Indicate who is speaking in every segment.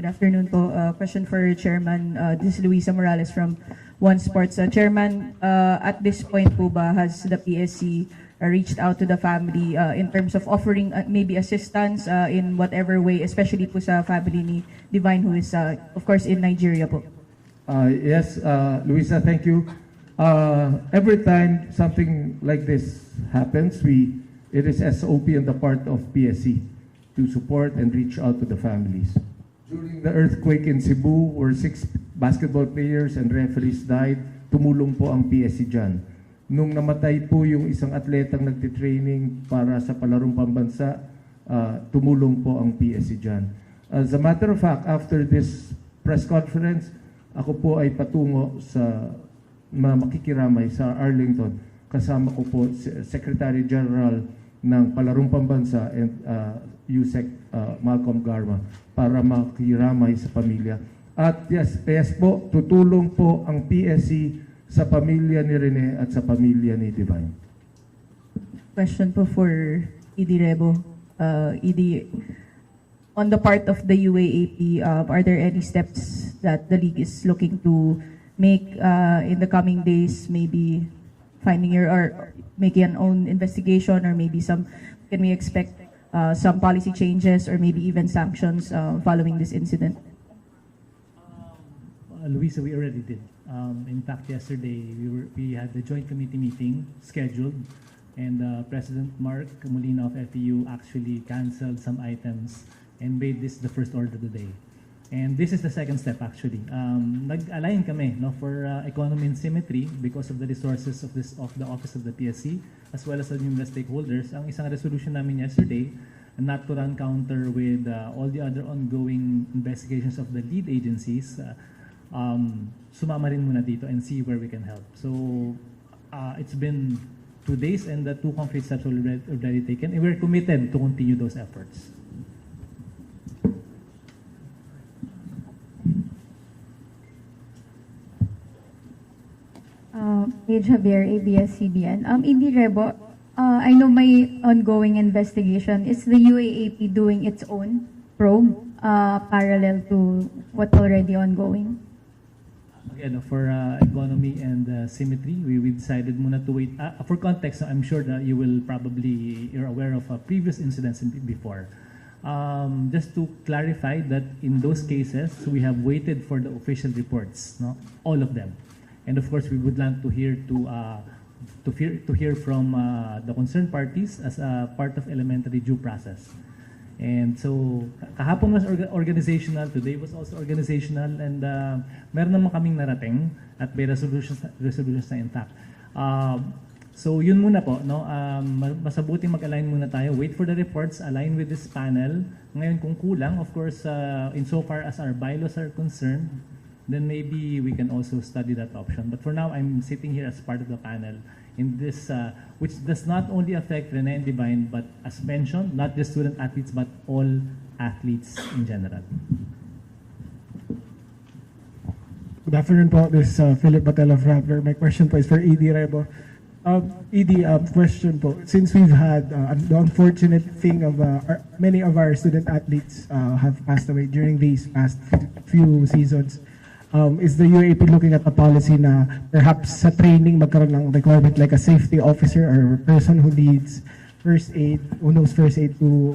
Speaker 1: Good afternoon po. Question for Chairman. This is Luisa Morales from One Sports. Chairman, at this point po ba has the PSC reached out to the family in terms of offering maybe assistance in whatever way, especially po sa family ni Divine who is of course in Nigeria po?
Speaker 2: Yes, Luisa, thank you. Every time something like this happens, it is SOP on the part of PSC to support and reach out to the families. During the earthquake in Cebu, where 6 basketball players and referees died, tumulong po ang PSC dyan. Nung namatay po yung isang atletang nagtitraining para sa palarong pambansa, tumulong po ang PSC dyan. As a matter of fact, after this press conference, ako po ay patungo sa makikiramay sa Arlington. Kasama ko po si Secretary General ng Palarong Pambansa and USEC Malcolm Garma para makiramay sa pamilya. At yes po, tutulong po ang PSC sa pamilya ni Rene at sa pamilya ni Divine.
Speaker 1: Question po for ED Rebo. ED, on the part of the UAAP, are there any steps that the league is looking to make in the coming days, maybe finding or making an own investigation, or maybe can we expect some policy changes or maybe even sanctions following this incident?
Speaker 3: Luisa, we already did. In fact, yesterday we had the joint committee meeting scheduled, and President Mark Molina of FEU actually canceled some items and made this the first order of the day. And this is the second step actually. Nag-align kami for economy and symmetry because of the resources of the office of the PSC as well as the numerous stakeholders. Ang isang resolution namin yesterday, not to run counter with all the other ongoing investigations of the lead agencies, sumama rin muna dito and see where we can help. So it's been 2 days and the 2 concrete steps already taken, and we're committed to continue those efforts.
Speaker 4: Paige Javier, ABS-CBN. ED Rebo, I know may ongoing investigation. Is the UAAP doing its own probe parallel to what's already ongoing?
Speaker 3: Again, for economy and symmetry, we decided muna to wait. For context, I'm sure that you're aware of previous incidents before. Just to clarify that in those cases, we have waited for the official reports, all of them. And of course, we would like to hear from the concerned parties as a part of elementary due process. And so, kahapon was organizational, today was also organizational, and meron naman kaming narating at may resolutions na intact. So yun muna po, masabuting mag-align muna tayo, wait for the reports, align with this panel. Ngayon kung kulang, of course, insofar as our bylaws are concerned, then maybe we can also study that option. But for now, I'm sitting here as part of the panel in this, which does not only affect Rene and Divine, but as mentioned, not just student athletes, but all athletes in general.
Speaker 5: Good afternoon po. This is Philip Batel of Rappler. My question po is for ED Rebo. ED, question po. Since we've had the unfortunate thing of many of our student athletes have passed away during these past few seasons, is the UAP looking at a policy na perhaps sa training magkaroon ng requirement like a safety officer or person who needs first aid, who knows first aid to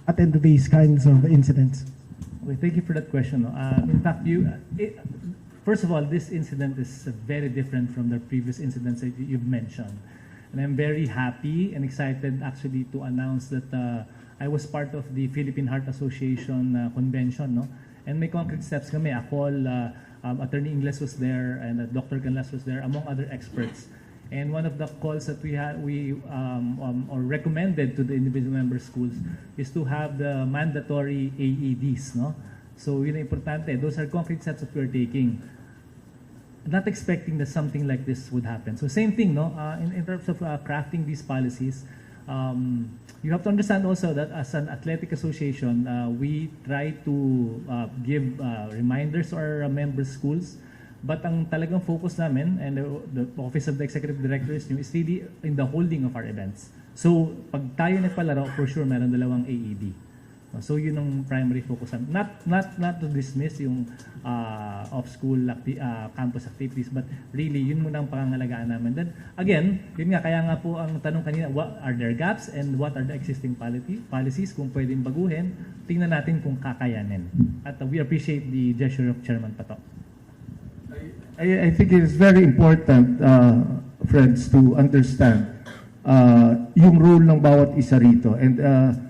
Speaker 5: attend to these kinds of incidents?
Speaker 3: Okay, thank you for that question. In fact, first of all, this incident is very different from the previous incidents that you've mentioned. And I'm very happy and excited actually to announce that I was part of the Philippine Heart Association convention, and may concrete steps kami. Akol, Attorney Ingles was there, and Dr. Canlas was there, among other experts. And one of the calls that we or recommended to the individual member schools is to have the mandatory AEDs, So yun importante. Those are concrete steps that we're taking. Not expecting that something like this would happen. So same thing, in terms of crafting these policies, you have to understand also that as an athletic association, we try to give reminders to our member schools. But ang talagang focus namin and the Office of the Executive Director is really in the holding of our events. So pag tayo nagpalaro, for sure meron dalawang AED. So yun ang primary focus. Not to dismiss yung off-school campus activities, but really yun muna ang pangangalagaan namin. Then again, yun nga, kaya nga po ang tanong kanina, what are their gaps and what are the existing policies kung pwedeng baguhin, tingnan natin kung kakayanin. At we appreciate the gesture of Chairman Pato.
Speaker 2: I think it is very important, friends, to understand yung role ng bawat isa rito. And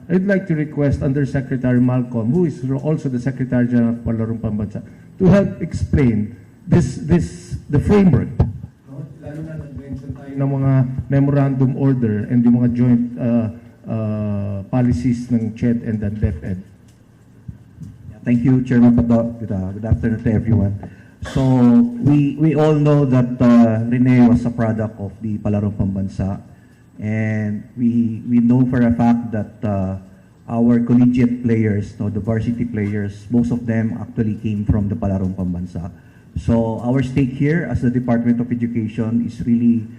Speaker 2: I'd like to request Undersecretary Malcolm, who is also the Secretary General of Palarong Pambansa, to help explain the framework. Lalo na nag-mention tayo ng mga memorandum order and yung mga joint policies ng CHED and ng DepEd.
Speaker 6: Thank you, Chairman Pato. Good afternoon to everyone. So we all know that Rene was a product of the Palarong Pambansa, and we know for a fact that our collegiate players, the varsity players, most of them actually came from the Palarong Pambansa. So our stake here as the Department of Education is really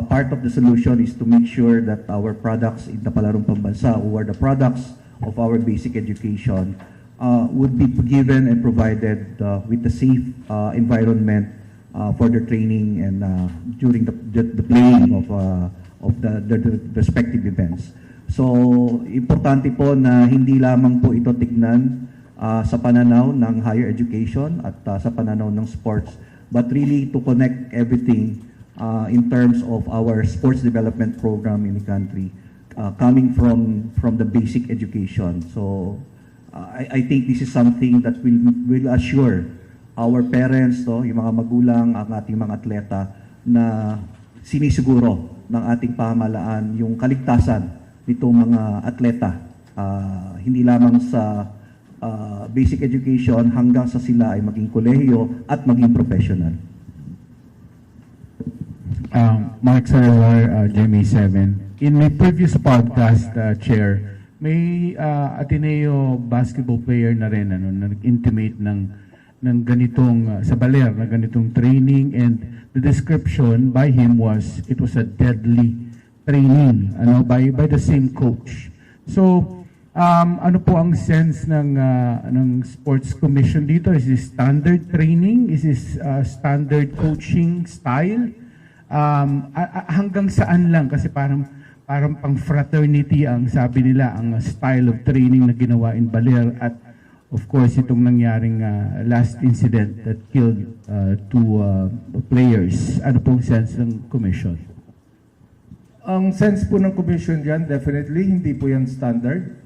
Speaker 6: part of the solution is to make sure that our products in the Palarong Pambansa, who are the products of our basic education, would be given and provided with a safe environment for their training and during the playing of the respective events. So, importante po na hindi lamang po ito tignan sa pananaw ng higher education at sa pananaw ng sports, but really to connect everything in terms of our sports development program in the country, coming from the basic education. So, I think this is something that will assure our parents, yung mga magulang, ang ating mga atleta, na sinisiguro ng ating pamahalaan yung kaligtasan nitong mga atleta, hindi lamang sa basic education hanggang sa sila ay maging kolehiyo at maging professional.
Speaker 7: Mark Sarawar, GMA7. In my previous podcast, Chair, may Ateneo basketball player na rin na nag-intimate ng ganitong sa baler na ganitong training, and the description by him was it was a deadly training by the same coach. So ano po ang sense ng Sports Commission dito? Is this standard training? Is this standard coaching style? Hanggang saan lang? Kasi parang pang fraternity ang sabi nila, ang style of training na ginawa in Baler, at of course itong nangyaring last incident that killed two players. Ano pong sense ng commission?
Speaker 2: Ang sense po ng commission dyan, definitely hindi po yan standard.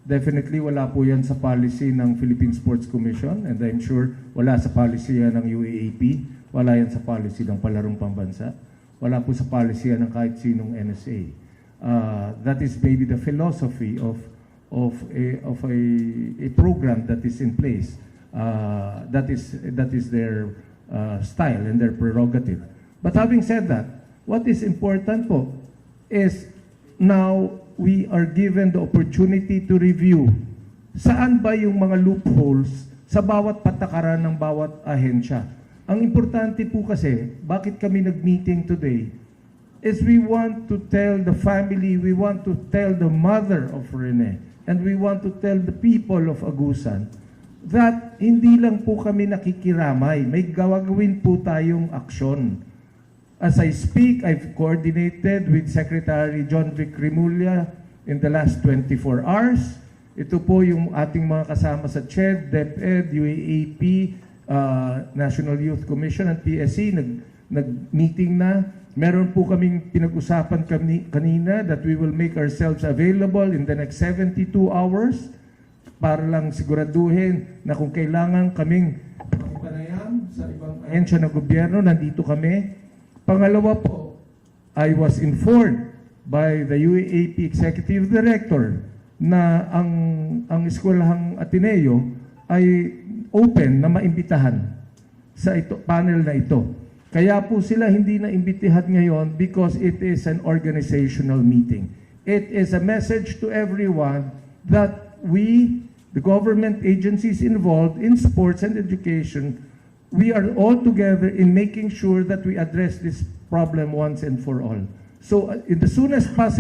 Speaker 2: Definitely wala po yan sa policy ng Philippine Sports Commission, and I'm sure wala sa policy yan ng UAAP, wala yan sa policy ng Palarong Pambansa, wala po sa policy yan ng kahit sinong NSA. That is maybe the philosophy of a program that is in place. That is their style and their prerogative. But having said that, what is important po is now we are given the opportunity to review saan ba yung mga loopholes sa bawat patakaran ng bawat ahensya. Ang importante po kasi, bakit kami nag-meeting today, is we want to tell the family, we want to tell the mother of Rene, and we want to tell the people of Agusan that hindi lang po kami nakikiramay, may gawagawin po tayong aksyon. As I speak, I've coordinated with Secretary John Vic Rimulya in the last 24 hours. Ito po yung ating mga kasama sa CHED, DepEd, UAAP, National Youth Commission, and PSC, nag-meeting na. Meron po kaming pinag-usapan kanina that we will make ourselves available in the next 72 hours para lang siguraduhin na kung kailangan kaming panayam sa ibang ahensya ng gobyerno, nandito kami. Pangalawa po, I was informed by the UAAP Executive Director na ang eskwelahang Ateneo ay open na maimbitahan sa panel na ito. Kaya po sila hindi na imbitihan ngayon because it is an organizational meeting. It is a message to everyone that we, the government agencies involved in sports and education, we are all together in making sure that we address this problem once and for all. So in the soonest possible